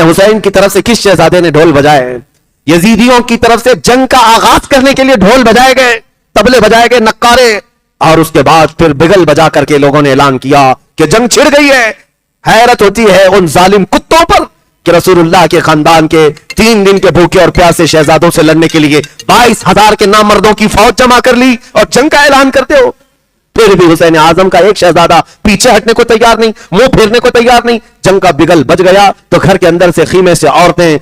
حسین کی طرف سے کس شہزادے نے ڈھول بجائے؟ یزیدیوں کی طرف سے جنگ کا آغاز کرنے کے لیے ڈھول بجائے گئے، طبلے بجائے گئے، نقارے، اور اس کے بعد پھر بگل بجا کر کے لوگوں نے اعلان کیا کہ جنگ چھڑ گئی ہے۔ حیرت ہوتی ہے ان ظالم کتوں پر کہ رسول اللہ کے خاندان کے 3 دن کے بھوکے اور پیاسے شہزادوں سے لڑنے کے لیے 22,000 کے نامردوں کی فوج جمع کر لی اور جنگ کا اعلان کرتے ہو۔ پھر بھی حسین اعظم کا ایک شہزادہ پیچھے ہٹنے کو تیار نہیں، منہ پھیرنے کو تیار نہیں۔ جنگ کا بگل بج گیا تو گھر کے اندر سے خیمے سے عورتیں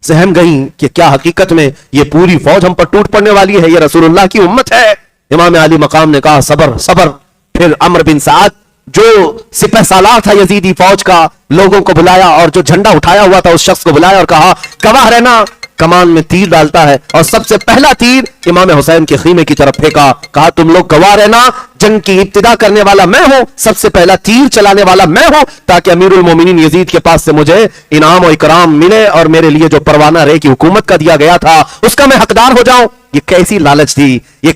سہم گئیں کہ کیا حقیقت میں یہ پوری فوج ہم پر ٹوٹ پڑنے والی ہے، یہ رسول اللہ کی امت ہے۔ امام علی مقام نے کہا صبر صبر۔ پھر عمرو بن سعد جو سپہ سالار تھا یزیدی فوج کا، لوگوں کو بلایا اور جو جھنڈا اٹھایا ہوا تھا اس شخص کو بلایا اور کہا گواہ رہنا، کمان میں تیر ڈالتا ہے اور سب سے پہلا تیر امام حسین کے خیمے کی طرف پھینکا، کہا تم لوگ گواہ رہنا، جنگ کی ابتدا کرنے والا میں ہوں، سب سے پہلا تیر چلانے والا میں ہوں، تاکہ امیر المومنین یزید کے پاس سے مجھے انعام و اکرام ملے اور میرے لیے جو پروانہ رے کی حکومت کا دیا گیا تھا اس کا میں حقدار ہو جاؤں۔ یہ کیسی لالچ تھی، یہ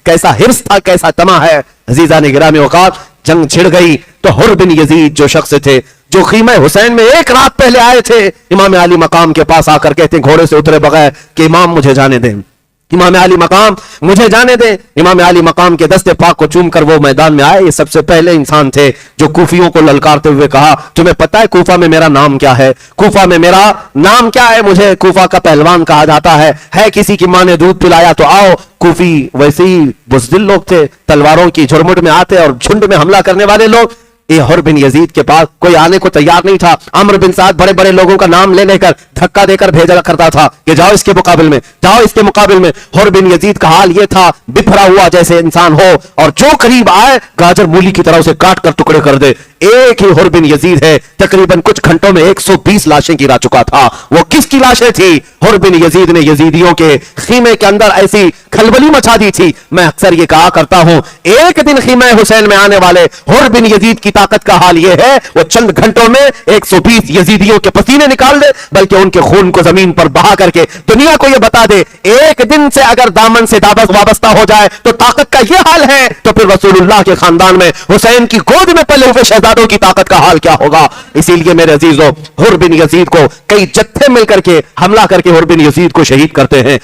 کیسا حرص تھا، کیسا طمع ہے۔ عزیزان گرامی اوقات، جنگ چھڑ گئی تو حر بن یزید جو شخص تھے جو خیمہ حسین میں ایک رات پہلے آئے تھے، امام علی مقام کے پاس آ کر کہتے ہیں گھوڑے سے اترے بغیر کہ امام مجھے جانے دیں، امام علی مقام مجھے جانے دیں۔ امام علی مقام کے دست پاک کو چوم کر وہ میدان میں آئے۔ یہ سب سے پہلے انسان تھے جو کوفیوں کو للکارتے ہوئے کہا تمہیں پتہ ہے کوفہ میں میرا نام کیا ہے؟ کوفہ میں میرا نام کیا ہے؟ مجھے کوفہ کا پہلوان کہا جاتا ہے کسی کی ماں نے دودھ پلایا تو آؤ۔ کوفی ویسے ہی بزدل لوگ تھے، تلواروں کی جھرمٹ میں آتے اور جھنڈ میں حملہ کرنے والے لوگ۔ یہ حر بن یزید کے پاس کوئی آنے کو تیار نہیں تھا۔ عمرو بن سعد بڑے بڑے لوگوں کا نام لے کر دھکا دے کر بھیجا کرتا تھا کہ جاؤ اس کے مقابل میں، جاؤ اس کے مقابل میں۔ حر بن یزید کا حال یہ تھا بپھرا ہوا جیسے انسان ہو اور جو قریب آئے گاجر مولی کی طرح اسے کاٹ کر ٹکڑے کر دے۔ ایک ہی حر بن یزید ہے، تقریباً کچھ گھنٹوں میں 120 لاشیں گرا چکا تھا۔ وہ کس کی لاشیں تھی؟ حر بن یزید نے یزیدیوں کے خیمے کے اندر ایسی کھلبلی مچا دی تھی۔ میں اکثر یہ کہا کرتا ہوں ایک دن خیمہ حسین میں آنے والے حر بن یزید کی طاقت کا حال یہ ہے وہ چند گھنٹوں میں 120 یزیدیوں کے پسینے نکال دے، بلکہ ان کے خون کو زمین پر بہا کر کے دنیا کو یہ بتا دے ایک دن سے اگر دامن سے وابستہ ہو جائے تو طاقت کا یہ حال ہے، تو پھر رسول اللہ کے خاندان میں حسین کی گود میں پلے ہوئے شہزادوں کی طاقت کا حال کیا ہوگا۔ اسی لیے میرے عزیزو، حر بن یزید کو کئی جتھے مل کر کے حملہ کر کے حر بن یزید کو شہید کرتے ہیں۔